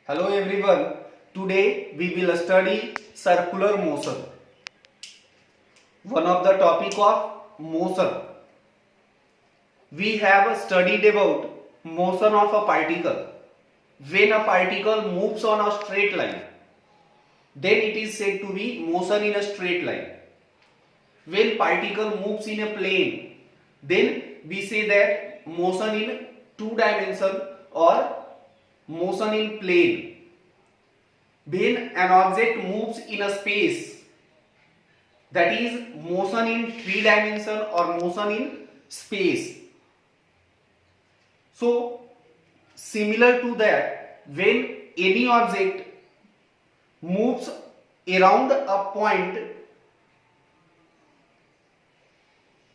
Hello everyone. Today we will study circular motion. One of the topic of motion. We have studied about motion of a particle. When a particle moves on a straight line, then it is said to be motion in a straight line. When particle moves in a plane, then we say that motion in two dimension or motion in plane. When an object moves in a space, that is motion in three dimension or motion in space. So similar to that, when any object moves around a point,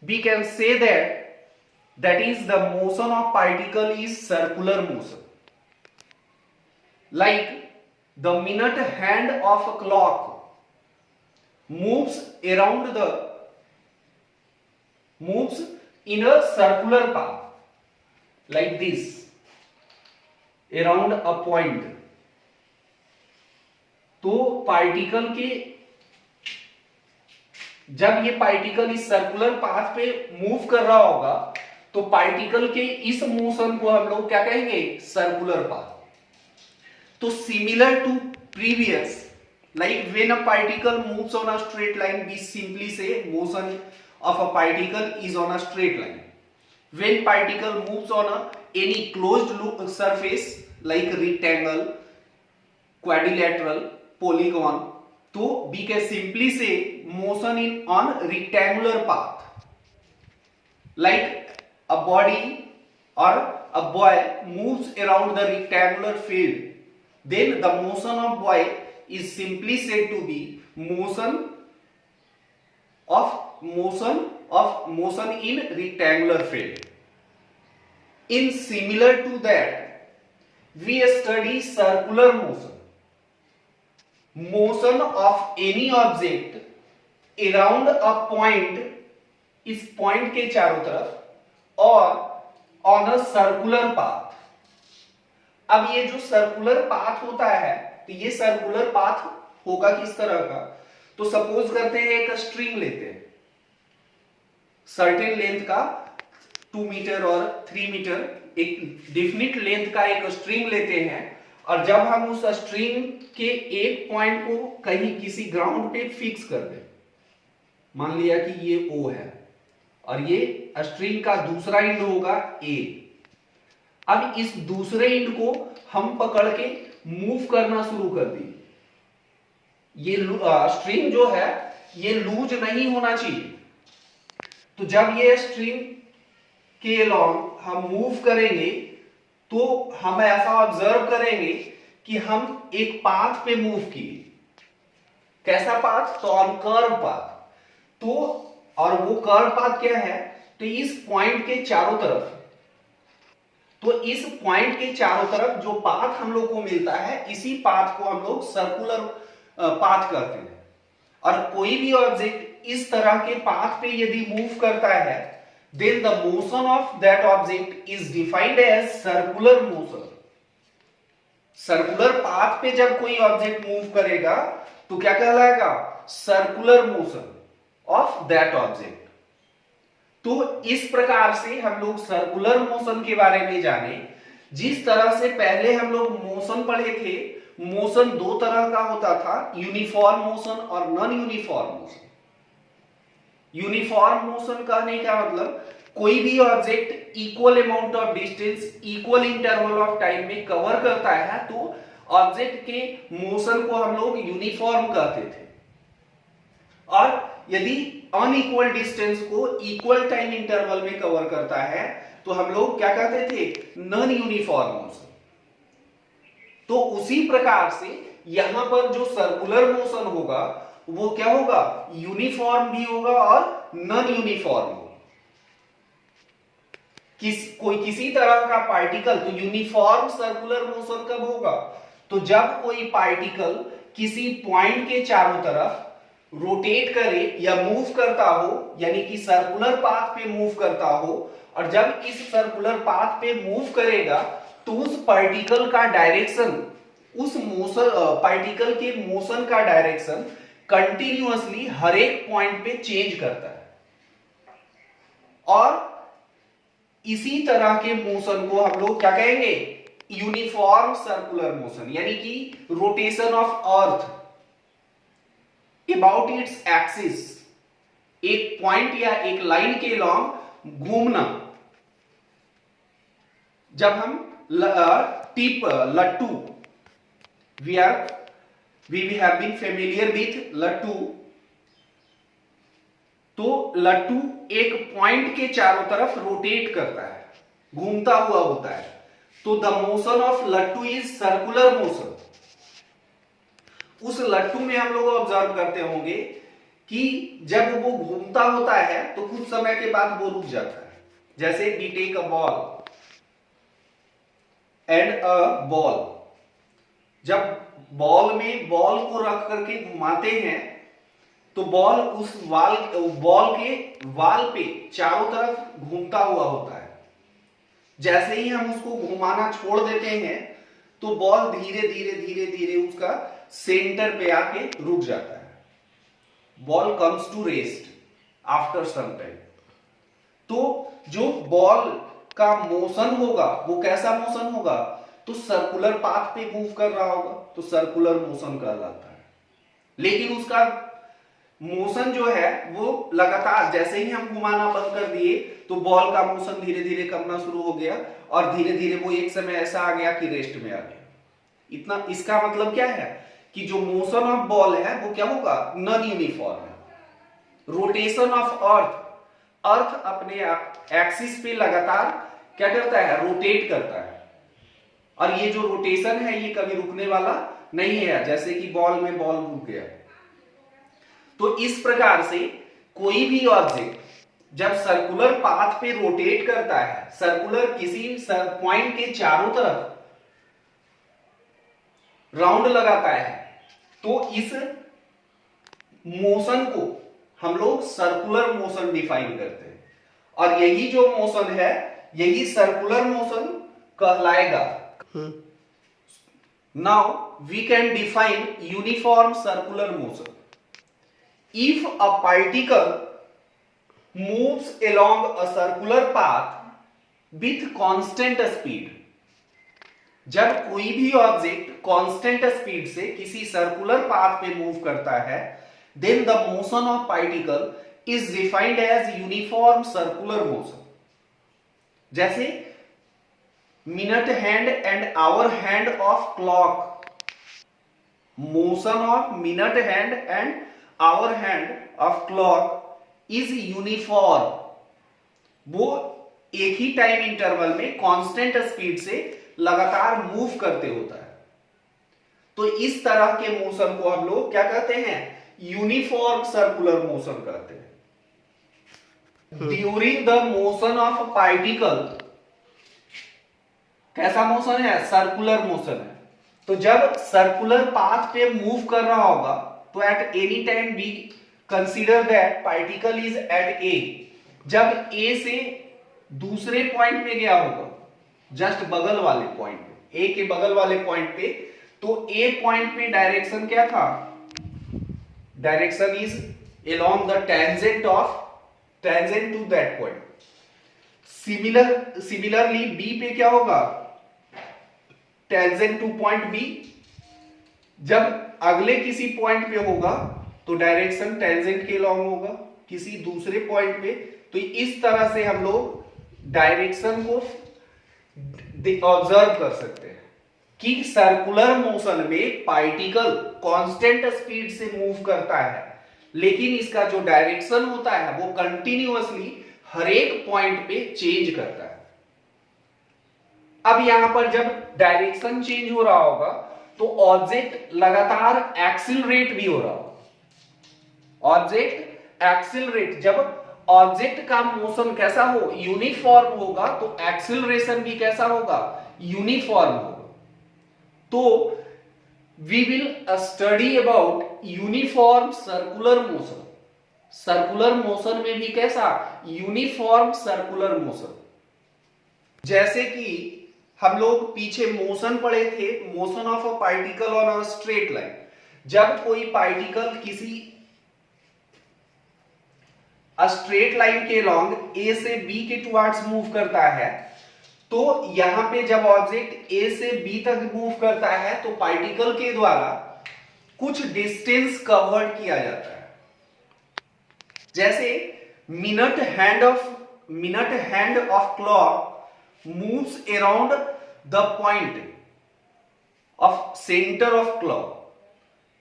we can say that is the motion of particle is circular motion. Like the minute hand of a clock moves in a circular path like this around a point. तो particle के जब ये particle इस circular path पे move कर रहा होगा तो पार्टिकल के इस मोशन को हम लोग क्या कहेंगे? Circular path. तो similar to previous, like when a particle moves on a straight line, we simply say motion of a particle is on a straight line. When particle moves on any closed loop surface like rectangle, quadrilateral, polygon, so we can simply say motion on rectangular path. Like a body or a boy moves around the rectangular field, then the motion of boy is simply said to be motion in rectangular field. In similar to that, we study circular motion. Motion of any object around a point, इस point के चारों तरफ और on a circular path. अब ये जो circular path होता है, तो ये सर्कुलर पाथ होगा किस तरह का? तो सपोज करते हैं एक स्ट्रिंग लेते हैं सर्टेन लेंथ का 2 मीटर और 3 मीटर, एक डेफिनिट लेंथ का एक स्ट्रिंग लेते हैं और जब हम उस स्ट्रिंग के एक पॉइंट को कहीं किसी ग्राउंड पे फिक्स कर दें, मान लिया कि ये O है और ये स्ट्रिंग का दूसरा एंड होगा A. अब इस दूसरे एंड को हम पकड़ के मूव करना शुरू कर दी. ये स्ट्रिंग जो है ये लूज नहीं होना चाहिए. तो जब ये स्ट्रिंग के अलोंग हम मूव करेंगे तो हम ऐसा ऑब्जर्व करेंगे कि हम एक पाथ पे मूव किए. कैसा पाथ? तो ऑन कर्व पाथ. तो और वो कर्व पाथ क्या है? तो इस पॉइंट के चारों तरफ, तो इस पॉइंट के चारों तरफ जो पाथ हम लोग को मिलता है, इसी पाथ को हम लोग सर्कुलर पाथ कहते हैं. और कोई भी ऑब्जेक्ट इस तरह के पाथ पे यदि मूव करता है, then the motion of that object is defined as circular motion. Circular path पे जब कोई ऑब्जेक्ट मूव करेगा तो क्या कहलाएगा? Circular motion of that object. तो इस प्रकार से हम लोग सर्कुलर मोशन के बारे में जाने. जिस तरह से पहले हम लोग मोशन पढ़े थे, मोशन दो तरह का होता था, यूनिफॉर्म मोशन और non uniform motion. Uniform motion कहने का मतलब कोई भी object equal amount of distance equal interval of time में कवर करता है तो ऑब्जेक्ट के मोशन को हम लोग यूनिफॉर्म कहते थे. और यदि अनइक्वल डिस्टेंस को इक्वल टाइम इंटरवल में कवर करता है तो हम लोग क्या कहते थे? Non uniform motion. तो उसी प्रकार से यहां पर जो सर्कुलर मोशन होगा वो क्या होगा? यूनिफॉर्म भी होगा और नॉन यूनिफॉर्म होगा. किसी तरह का पार्टिकल, तो यूनिफॉर्म सर्कुलर मोशन कब होगा? तो जब कोई पार्टिकल किसी पॉइंट के चारों तरफ रोटेट करे या मूव करता हो, यानी कि सर्कुलर पाथ पे मूव करता हो, और जब इस सर्कुलर पाथ पे मूव करेगा तो उस पार्टिकल का डायरेक्शन उस मोशन पार्टिकल के मोशन का डायरेक्शन कंटिन्यूअसली हर एक पॉइंट पे चेंज करता है, और इसी तरह के मोशन को हम लोग क्या कहेंगे, यूनिफॉर्म सर्कुलर मोशन, यानी कि rotation of earth about its axis, एक पॉइंट या एक लाइन के लॉन्ग घूमना। जब हम टिप लट्टू, we have been familiar with लट्टू, तो लट्टू एक पॉइंट के चारों तरफ रोटेट करता है, घूमता हुआ होता है, तो द मोशन ऑफ लट्टू इज सर्कुलर मोशन। उस लट्टू में हम लोग ऑब्जर्व करते होंगे कि जब वो घूमता होता है तो कुछ समय के बाद वो रुक जाता है। जैसे we take a ball and a ball, जब बॉल में बॉल को रख करके घुमाते हैं तो बॉल उस बॉल के वाल पे चारों तरफ घूमता हुआ होता है। जैसे ही हम उसको घुमाना छोड़ देते हैं तो बॉल धीरे धीरे धीरे धीरे उसका सेंटर पे आके रुक जाता है। Ball comes to rest after some time. तो जो बॉल का मोशन होगा वो कैसा मोशन होगा, तो सर्कुलर पाथ पे मूव कर रहा होगा, तो सर्कुलर मोशन कहलाता है। लेकिन उसका मोशन जो है वो लगातार, जैसे ही हम घुमाना बंद कर दिए तो बॉल का मोशन धीरे धीरे करना शुरू हो गया, और धीरे धीरे वो एक समय ऐसा आ गया कि रेस्ट में आ गया। इतना, इसका मतलब क्या है कि जो मोशन ऑफ बॉल है वो क्या होगा, नॉन यूनिफॉर्म है। रोटेशन ऑफ अर्थ अपने एक्सिस पे लगातार क्या करता है, रोटेट करता है, और ये जो रोटेशन है ये कभी रुकने वाला नहीं है, जैसे कि बॉल में बॉल रुक गया। तो इस प्रकार से कोई भी ऑब्जेक्ट जब सर्कुलर पाथ पे रोटेट करता है, सर्कुलर किसी पॉइंट के चारों तरफ राउंड लगाता है, तो इस मोशन को हम लोग सर्कुलर मोशन डिफाइन करते हैं, और यही जो मोशन है यही सर्कुलर मोशन कहलाएगा। Now we can define uniform circular motion. If a particle moves along a circular path with constant speed, जब कोई भी ऑब्जेक्ट कांस्टेंट स्पीड से किसी सर्कुलर पाथ पे मूव करता है, then the motion of particle is defined as uniform circular motion. जैसे minute hand and hour hand of clock, motion of minute hand and hour hand of clock is uniform. वो एक ही time interval में constant speed से लगातार move करते होता है। तो इस तरह के मोशन को हम लोग क्या कहते हैं, यूनिफॉर्म सर्कुलर मोशन कहते हैं। During the motion of particle, कैसा मोशन है, सर्कुलर मोशन है। तो जब सर्कुलर पाथ पे मूव कर रहा होगा तो at any time we consider that particle is at A. जब ए से दूसरे पॉइंट पे गया होगा, जस्ट बगल वाले पॉइंट पे, ए के बगल वाले पॉइंट पे, तो ए पॉइंट पे डायरेक्शन क्या था, direction is along the tangent to that point. Similarly B पे क्या होगा, tangent to point B। जब अगले किसी पॉइंट पे होगा तो डायरेक्शन टेंजेंट के लॉन्ग होगा किसी दूसरे पॉइंट पे। तो इस तरह से हम लोग डायरेक्शन को ऑब्जर्व कर सकते हैं कि सर्कुलर मोशन में पार्टिकल कांस्टेंट स्पीड से मूव करता है, लेकिन इसका जो डायरेक्शन होता है वो कंटिन्यूअसली हर एक पॉइंट पे चेंज करता है। अब यहां पर जब डायरेक्शन चेंज हो रहा होगा तो ऑब्जेक्ट लगातार एक्सिलरेट भी हो रहा होगा। ऑब्जेक्ट एक्सिलरेट, जब ऑब्जेक्ट का मोशन कैसा हो, यूनिफॉर्म होगा, तो एक्सिलरेशन भी कैसा होगा, यूनिफॉर्म होगा। तो we will study about uniform circular motion. Circular motion में भी कैसा, यूनिफॉर्म सर्कुलर मोशन। जैसे कि हम लोग पीछे मोशन पढ़े थे, motion of a particle on a straight line. जब कोई पार्टिकल किसी स्ट्रेट लाइन के लॉन्ग ए से बी के टुवर्ड्स मूव करता है, तो यहां पे जब ऑब्जेक्ट ए से बी तक मूव करता है तो पार्टिकल के द्वारा कुछ डिस्टेंस कवर्ड किया जाता है। जैसे minute hand of clock moves around the point of centre of clock.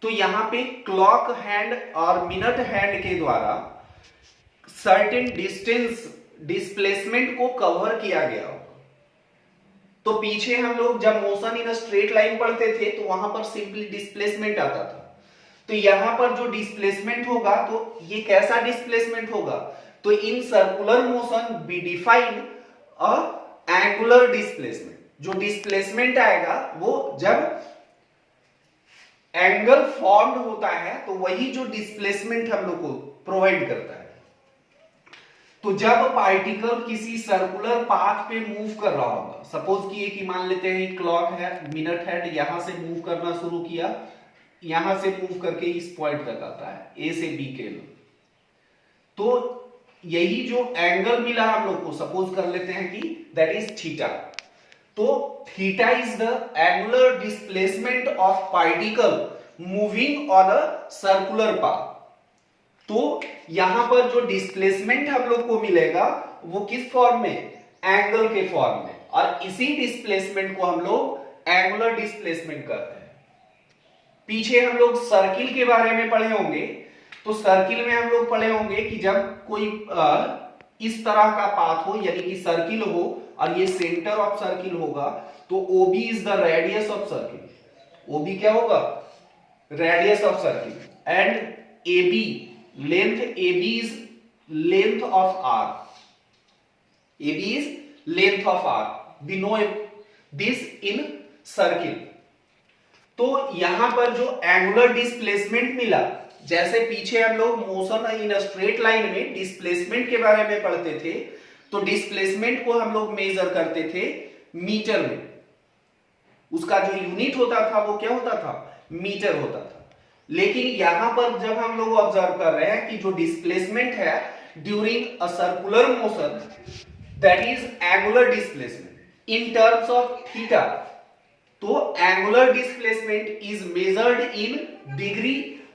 तो यहां पे क्लॉक हैंड और मिनट हैंड के द्वारा सर्टेन डिस्प्लेसमेंट को कवर किया गया हो। तो पीछे हम लोग जब मोशन इन स्ट्रेट लाइन पढ़ते थे तो वहां पर सिंपली डिस्प्लेसमेंट आता था। तो यहां पर जो डिस्प्लेसमेंट होगा तो ये कैसा डिस्प्लेसमेंट होगा, तो in circular motion we define a angular displacement. जो डिस्प्लेसमेंट आएगा वो जब एंगल फॉर्म्ड होता है तो वही जो डिस्प्लेसमेंट हम लोग को प्रोवाइड करता है। तो जब पार्टिकल किसी सर्कुलर पाथ पे मूव कर रहा होगा, सपोज कि एक मान लेते हैं क्लॉक है, मिनट हैंड यहां से मूव करना शुरू किया, यहां से मूव करके इस पॉइंट तक आता है ए से बी के लिए, तो यही जो एंगल मिला हम लोग को, सपोज कर लेते हैं कि दैट इज थीटा। तो theta is the angular displacement of particle moving on a circular path. तो यहां पर जो डिस्प्लेसमेंट हम लोग को मिलेगा वो किस फॉर्म में, एंगल के फॉर्म में, और इसी डिस्प्लेसमेंट को हम लोग एंगुलर डिस्प्लेसमेंट कहते हैं। पीछे हम लोग सर्किल के बारे में पढ़े होंगे, तो सर्किल में हम लोग पढ़े होंगे कि जब कोई इस तरह का पाथ हो, यानी कि सर्किल हो और ये सेंटर ऑफ सर्किल होगा, तो OB is the radius of circle. OB क्या होगा, radius of circle, and AB length, AB is length of arc, AB is length of arc, we know this in circle। तो यहां पर जो angular displacement मिला, जैसे पीछे हम लोग मोशन इन स्ट्रेट लाइन में डिस्प्लेसमेंट के बारे में पढ़ते थे, तो डिस्प्लेसमेंट को हम लोग मेजर करते थे मीटर में। उसका जो यूनिट होता था वो क्या होता था, मीटर होता था। लेकिन यहां पर जब हम लोग ऑब्जर्व कर रहे हैं कि जो डिस्प्लेसमेंट है during a circular motion, that is angular displacement in terms of theta. तो angular displacement is measured in degree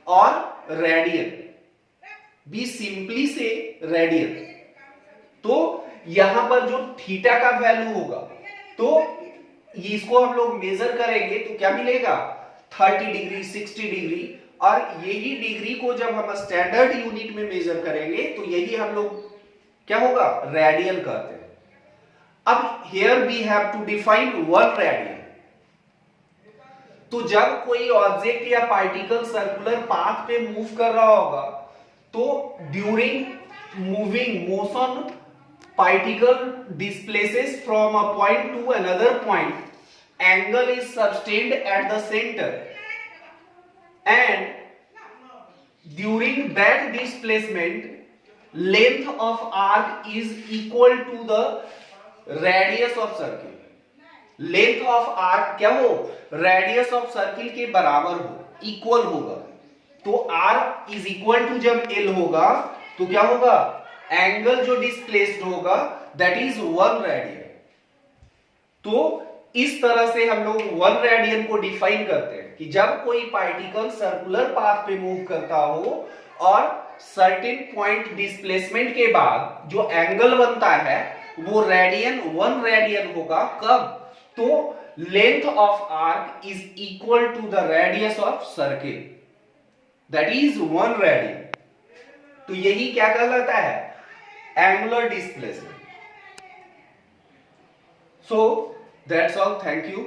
और radian, be simply say radian. तो यहां पर जो थीटा का वैल्यू होगा, तो इसको हम लोग मेजर करेंगे तो क्या मिलेगा, 30 डिग्री, 60 डिग्री, और यही डिग्री को जब हम स्टैंडर्ड यूनिट में मेजर करेंगे तो यही हम लोग क्या होगा, रेडियन कहते हैं। अब here we have to define 1 radian. तो जब कोई ऑब्जेक्ट या पार्टिकल सर्कुलर पाथ पे मूव कर रहा होगा, तो during moving motion particle displaces from a point to another point, angle is sustained at the center, and during that displacement length of arc is equal to the radius of circle। Length of arc क्या हो, radius of circle के बराबर हो, equal होगा। तो are is equal to जब L होगा तो क्या होगा, एंगल जो डिस्प्लेस्ड होगा दैट इज 1 रेडियन। तो इस तरह से हम लोग 1 रेडियन को डिफाइन करते हैं कि जब कोई पार्टिकल सर्कुलर पाथ पे मूव करता हो और सर्टेन पॉइंट डिस्प्लेसमेंट के बाद जो एंगल बनता है वो रेडियन 1 रेडियन होगा। कब, तो length of arc is equal to the radius of circle, that is 1 radian. तो यही क्या कहलाता है, angular displacement. So that's all, thank you।